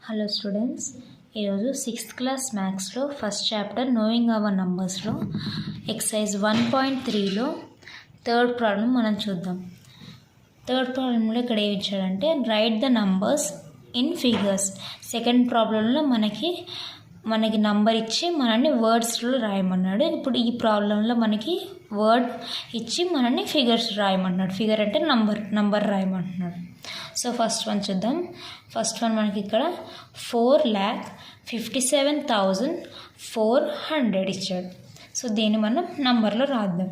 Hello students, ఈరోజు 6th class మ్యాథ్స్లో first chapter knowing our నంబర్స్లో ఎక్సర్సైజ్ 1.3లో థర్డ్ ప్రాబ్లం మనం చూద్దాం. థర్డ్ ప్రాబ్లంలో ఇక్కడ ఏమి ఇచ్చాడంటే write the numbers in figures. Second ప్రాబ్లంలో మనకి నంబర్ ఇచ్చి మనల్ని వర్డ్స్లో రాయమన్నాడు. ఇప్పుడు ఈ ప్రాబ్లంలో మనకి వర్డ్ ఇచ్చి మనల్ని ఫిగర్స్ రాయమన్నాడు. ఫిగర్ అంటే నంబర్ రాయమంటున్నాడు. సో ఫస్ట్ వన్ చూద్దాం. ఫస్ట్ వన్ మనకి ఇక్కడ 4,57,400 ఇచ్చాడు. సో దీన్ని మనం నంబర్లో రాద్దాం.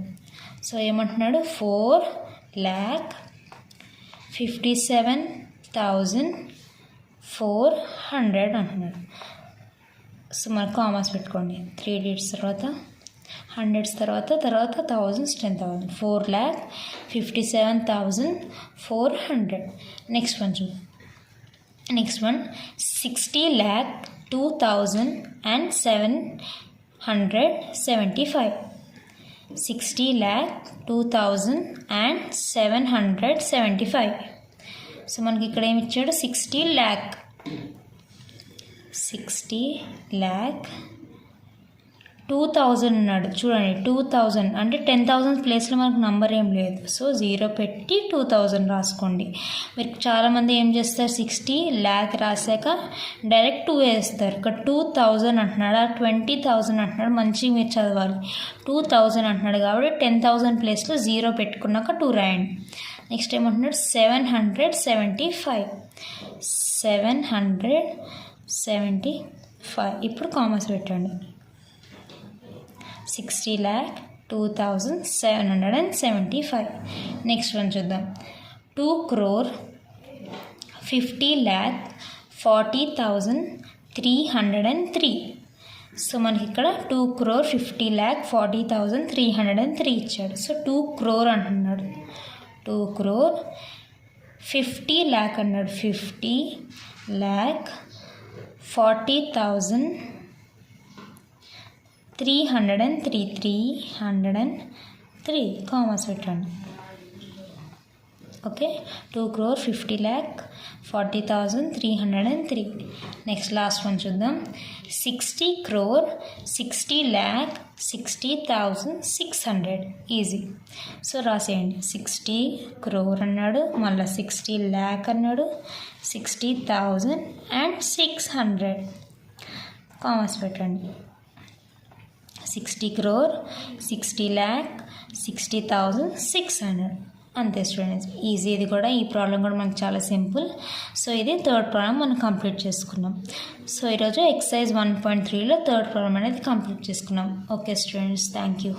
సో ఏమంటున్నాడు 4,57,400 అంటున్నాడు. సో మనకు కామర్స్ పెట్టుకోండి. 3 digits తర్వాత హండ్రెడ్స్ తర్వాత థౌజండ్స్ 10,000. 4,57,400. నెక్స్ట్ వన్ చూద్దాం. Next one 60,02,775. 60,02,775. సో మనకి ఇక్కడ ఏమి ఇచ్చాడు 60 lakh 2,000 అన్నాడు. చూడండి 2,000 అంటే 10,000 ప్లేస్లో మనకు నంబర్ ఏం లేదు. సో 0 పెట్టి 2,000 రాసుకోండి. మీరు చాలామంది ఏం చేస్తారు 60 lakh రాసాక డైరెక్ట్ 2 వేస్తారు. ఇక్కడ 2,000 అంటున్నాడు, 20,000 అంటున్నాడు. మంచిగా మీరు చదవాలి. 2,000 అంటున్నాడు కాబట్టి 10,000 ప్లేస్లో 0 పెట్టుకున్నాక 2 రాయండి. నెక్స్ట్ ఏమంటున్నాడు 775. ఇప్పుడు కామర్స్ పెట్టండి. 60,02,775. నెక్స్ట్ వన్ చూద్దాం. 2,50,40,303. సో మనకి ఇక్కడ 2,50,40,303 ఇచ్చాడు. సో 2 crore అంటున్నాడు. 2 crore 50 lakh అన్నాడు. 50 lakh 40,303 కామర్స్ పెట్టండి. Okay 2 crore 50 lakh 40,303. Next last one చూద్దాం. 60 crore 60 lakh 60,600. ఈజీ. సో రాసేయండి. 60 crore అన్నాడు, మళ్ళీ 60 lakh అన్నాడు, 60,600 కామర్స్ పెట్టండి. 60 crore 60 lakh 60,600. అంతే స్టూడెంట్స్, ఈజీ. ఇది కూడా ఈ ప్రాబ్లం కూడా మనకు చాలా సింపుల్. సో ఇది థర్డ్ ప్రాబ్లం మనం కంప్లీట్ చేసుకున్నాం. సో ఈరోజు ఎక్సర్సైజ్ 1.3లో థర్డ్ ప్రాబ్లం అనేది కంప్లీట్ చేసుకున్నాం. Okay students, thank you.